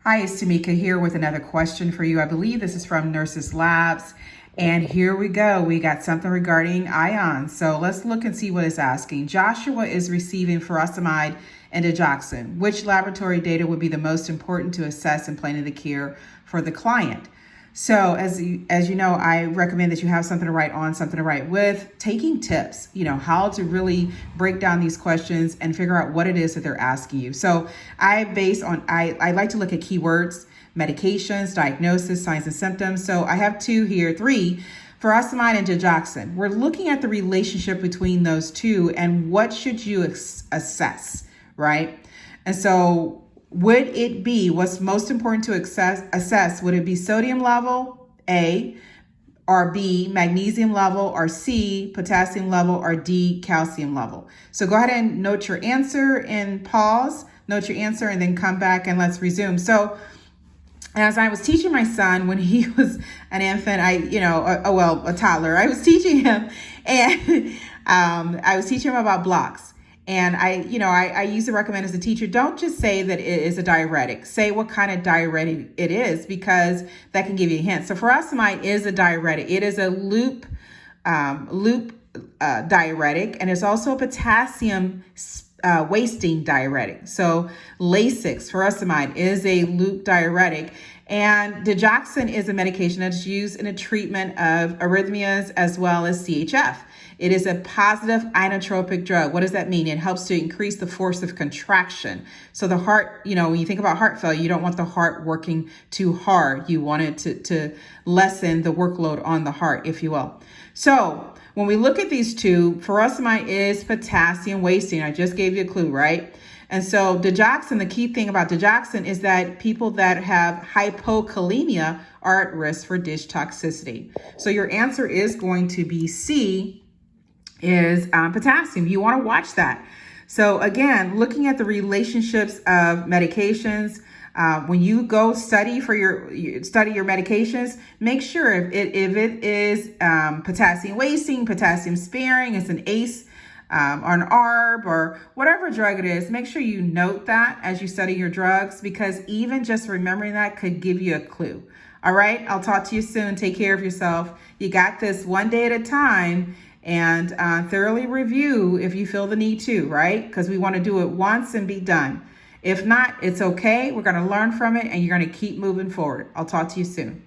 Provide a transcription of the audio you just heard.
Hi, it's Tamika here with another question for you. I believe this is from Nurses Labs. And here we go. We got something regarding ions. So let's look and see what it's asking. Joshua is receiving furosemide and digoxin. Which laboratory data would be the most important to assess in planning the care for the client? So as you know, I recommend that you have something to write on, something to write with, taking tips, how to really break down these questions and figure out what it is that they're asking you. So I like to look at keywords, medications, diagnosis, signs and symptoms. So I have three, furosemide and digoxin. We're looking at the relationship between those two and what should you assess, right? And so would it be, what's most important to assess, would it be sodium level, A, or B, magnesium level, or C, potassium level, or D, calcium level? So go ahead and note your answer and pause, note your answer, and then come back and let's resume. So as I was teaching my son when he was an infant, a toddler, I was teaching him and I was teaching him about blocks. And I used to recommend as a teacher, don't just say that it is a diuretic. Say what kind of diuretic it is, because that can give you a hint. So furosemide is a diuretic. It is a loop diuretic, and it's also a potassium wasting diuretic. So Lasix, furosemide, is a loop diuretic. And digoxin is a medication that's used in a treatment of arrhythmias as well as CHF. It is a positive inotropic drug. What does that mean? It helps to increase the force of contraction. So the heart, when you think about heart failure, you don't want the heart working too hard. You want it to lessen the workload on the heart, if you will. So when we look at these two, furosemide is potassium wasting. I just gave you a clue, right? And so digoxin, the key thing about digoxin is that people that have hypokalemia are at risk for dish toxicity. So your answer is going to be C, is potassium. You want to watch that. So again, looking at the relationships of medications, when you go study your medications, make sure if it is potassium wasting, potassium sparing, it's an ACE, or an ARB, or whatever drug it is, make sure you note that as you study your drugs, because even just remembering that could give you a clue. All right, I'll talk to you soon. Take care of yourself. You got this, one day at a time, and thoroughly review if you feel the need to, right? Because we want to do it once and be done. If not, it's okay. We're going to learn from it, and you're going to keep moving forward. I'll talk to you soon.